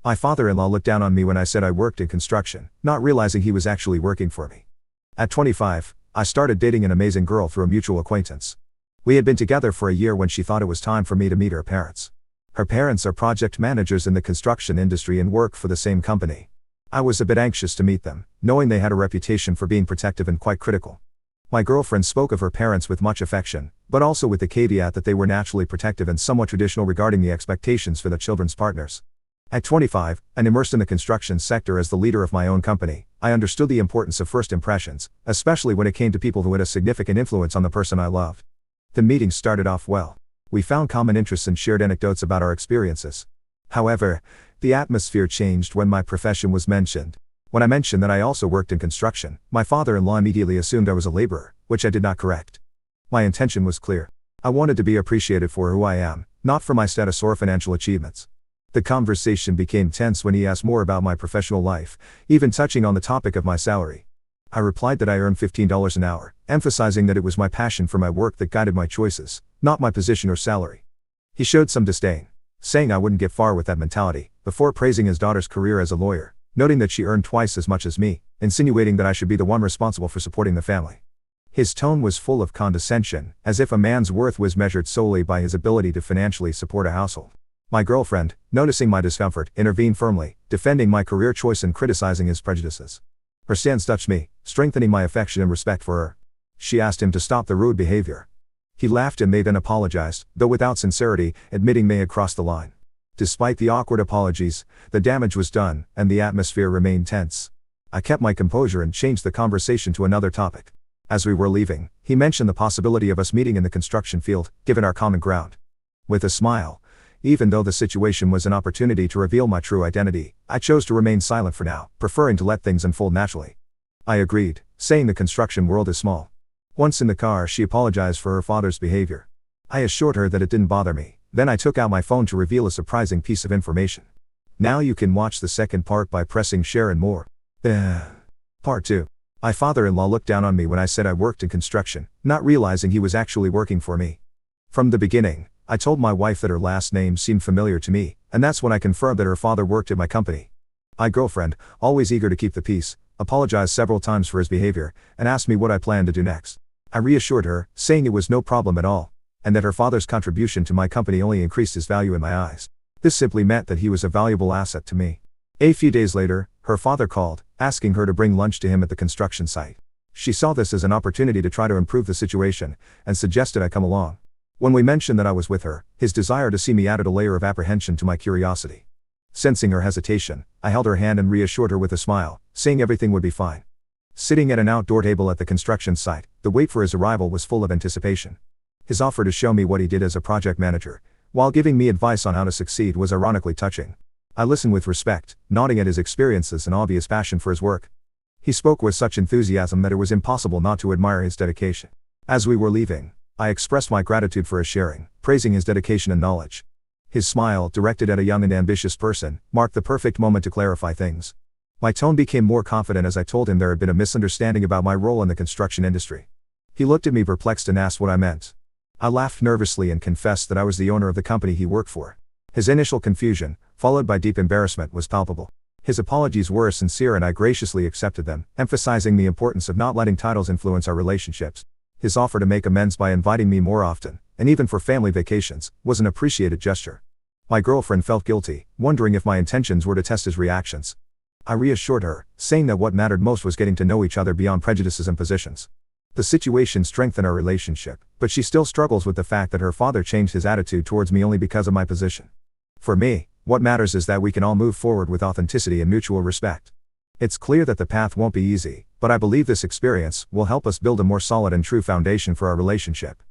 My father-in-law looked down on me when I said I worked in construction, not realizing he was actually working for me. At 25, I started dating an amazing girl through a mutual acquaintance. We had been together for a year when she thought it was time for me to meet her parents. Her parents are project managers in the construction industry and work for the same company. I was a bit anxious to meet them, knowing they had a reputation for being protective and quite critical. My girlfriend spoke of her parents with much affection, but also with the caveat that they were naturally protective and somewhat traditional regarding the expectations for their children's partners. At 25, and immersed in the construction sector as the leader of my own company, I understood the importance of first impressions, especially when it came to people who had a significant influence on the person I loved. The meeting started off well. We found common interests and shared anecdotes about our experiences. However, the atmosphere changed when my profession was mentioned. When I mentioned that I also worked in construction, my father-in-law immediately assumed I was a laborer, which I did not correct. My intention was clear. I wanted to be appreciated for who I am, not for my status or financial achievements. The conversation became tense when he asked more about my professional life, even touching on the topic of my salary. I replied that I earned $15 an hour, emphasizing that it was my passion for my work that guided my choices, not my position or salary. He showed some disdain, saying I wouldn't get far with that mentality, before praising his daughter's career as a lawyer, noting that she earned twice as much as me, insinuating that I should be the one responsible for supporting the family. His tone was full of condescension, as if a man's worth was measured solely by his ability to financially support a household. My girlfriend, noticing my discomfort, intervened firmly, defending my career choice and criticizing his prejudices. Her stance touched me, strengthening my affection and respect for her. She asked him to stop the rude behavior. He laughed and they then apologized, though without sincerity, admitting they had crossed the line. Despite the awkward apologies, the damage was done, and the atmosphere remained tense. I kept my composure and changed the conversation to another topic. As we were leaving, he mentioned the possibility of us meeting in the construction field, given our common ground. With a smile, even though the situation was an opportunity to reveal my true identity, I chose to remain silent for now, preferring to let things unfold naturally. I agreed, saying the construction world is small. Once in the car, she apologized for her father's behavior. I assured her that it didn't bother me. Then I took out my phone to reveal a surprising piece of information. Now you can watch the second part by pressing share and more. Part 2. My father-in-law looked down on me when I said I worked in construction, not realizing he was actually working for me. From the beginning, I told my wife that her last name seemed familiar to me, and that's when I confirmed that her father worked at my company. My girlfriend, always eager to keep the peace, apologized several times for his behavior, and asked me what I planned to do next. I reassured her, saying it was no problem at all, and that her father's contribution to my company only increased his value in my eyes. This simply meant that he was a valuable asset to me. A few days later, her father called, asking her to bring lunch to him at the construction site. She saw this as an opportunity to try to improve the situation, and suggested I come along. When we mentioned that I was with her, his desire to see me added a layer of apprehension to my curiosity. Sensing her hesitation, I held her hand and reassured her with a smile, saying everything would be fine. Sitting at an outdoor table at the construction site, the wait for his arrival was full of anticipation. His offer to show me what he did as a project manager, while giving me advice on how to succeed, was ironically touching. I listened with respect, nodding at his experiences and obvious passion for his work. He spoke with such enthusiasm that it was impossible not to admire his dedication. As we were leaving, I expressed my gratitude for his sharing, praising his dedication and knowledge. His smile, directed at a young and ambitious person, marked the perfect moment to clarify things. My tone became more confident as I told him there had been a misunderstanding about my role in the construction industry. He looked at me perplexed and asked what I meant. I laughed nervously and confessed that I was the owner of the company he worked for. His initial confusion, followed by deep embarrassment, was palpable. His apologies were sincere and I graciously accepted them, emphasizing the importance of not letting titles influence our relationships. His offer to make amends by inviting me more often, and even for family vacations, was an appreciated gesture. My girlfriend felt guilty, wondering if my intentions were to test his reactions. I reassured her, saying that what mattered most was getting to know each other beyond prejudices and positions. The situation strengthened our relationship, but she still struggles with the fact that her father changed his attitude towards me only because of my position. For me, what matters is that we can all move forward with authenticity and mutual respect. It's clear that the path won't be easy, but I believe this experience will help us build a more solid and true foundation for our relationship.